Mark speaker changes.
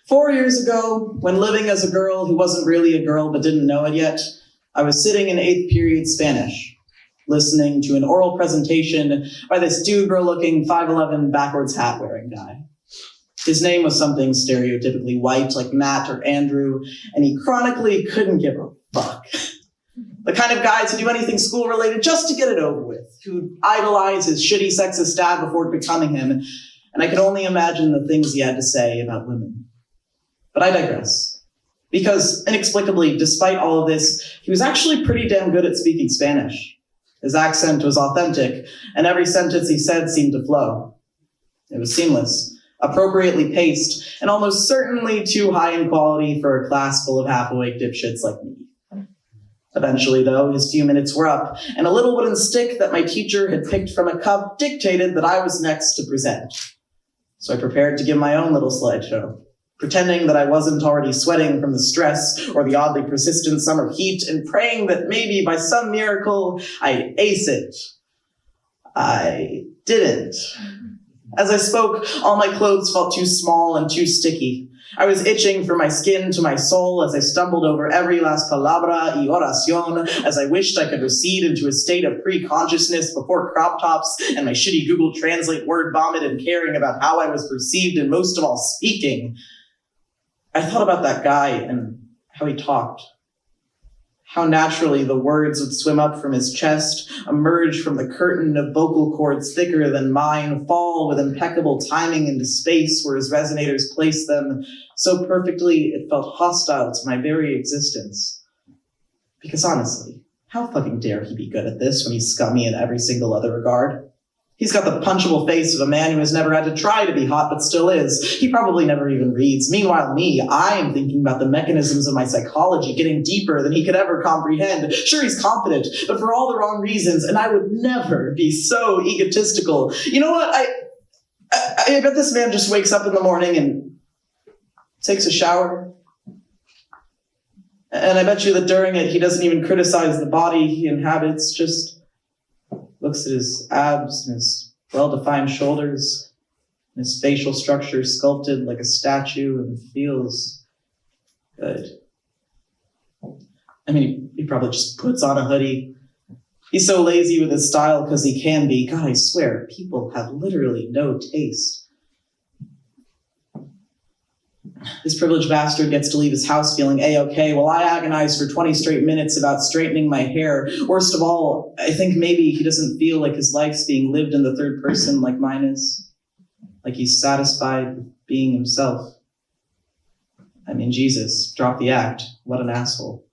Speaker 1: 4 years ago, when living as a girl who wasn't really a girl but didn't know it yet, I was sitting in 8th period Spanish, listening to an oral presentation by this dude-bro-looking 5'11" backwards hat-wearing guy. His name was something stereotypically white, like Matt or Andrew, and he chronically couldn't give a fuck. The kind of guys who do anything school-related just to get it over with, who'd idolize his shitty sexist dad before becoming him, and I could only imagine the things he had to say about women. But I digress. Because, inexplicably, despite all of this, he was actually pretty damn good at speaking Spanish. His accent was authentic, and every sentence he said seemed to flow. It was seamless, appropriately paced, and almost certainly too high in quality for a class full of half-awake dipshits like me. Eventually, though, his few minutes were up, and a little wooden stick that my teacher had picked from a cup dictated that I was next to present. So I prepared to give my own little slideshow, pretending that I wasn't already sweating from the stress or the oddly persistent summer heat, and praying that maybe by some miracle I'd ace it. I didn't. As I spoke, all my clothes felt too small and too sticky. I was itching from my skin to my soul as I stumbled over every last palabra y oración, as I wished I could recede into a state of pre-consciousness before crop tops and my shitty Google Translate word vomit and caring about how I was perceived and most of all speaking. I thought about that guy and how he talked. How naturally the words would swim up from his chest, emerge from the curtain of vocal cords thicker than mine, fall with impeccable timing into space where his resonators placed them so perfectly it felt hostile to my very existence. Because honestly, how fucking dare he be good at this when he's scummy in every single other regard? He's got the punchable face of a man who has never had to try to be hot but still is. He probably never even reads. Meanwhile, me, I am thinking about the mechanisms of my psychology getting deeper than he could ever comprehend. Sure, he's confident, but for all the wrong reasons, and I would never be so egotistical. You know what? I bet this man just wakes up in the morning and takes a shower. And I bet you that during it, he doesn't even criticize the body he inhabits, just looks at his abs and his well-defined shoulders, and his facial structure sculpted like a statue, and feels good. I mean, he probably just puts on a hoodie. He's so lazy with his style because he can be. God, I swear, people have literally no taste. This privileged bastard gets to leave his house feeling A-okay, while I agonize for 20 straight minutes about straightening my hair. Worst of all, I think maybe he doesn't feel like his life's being lived in the third person like mine is. Like he's satisfied with being himself. I mean, Jesus, drop the act. What an asshole.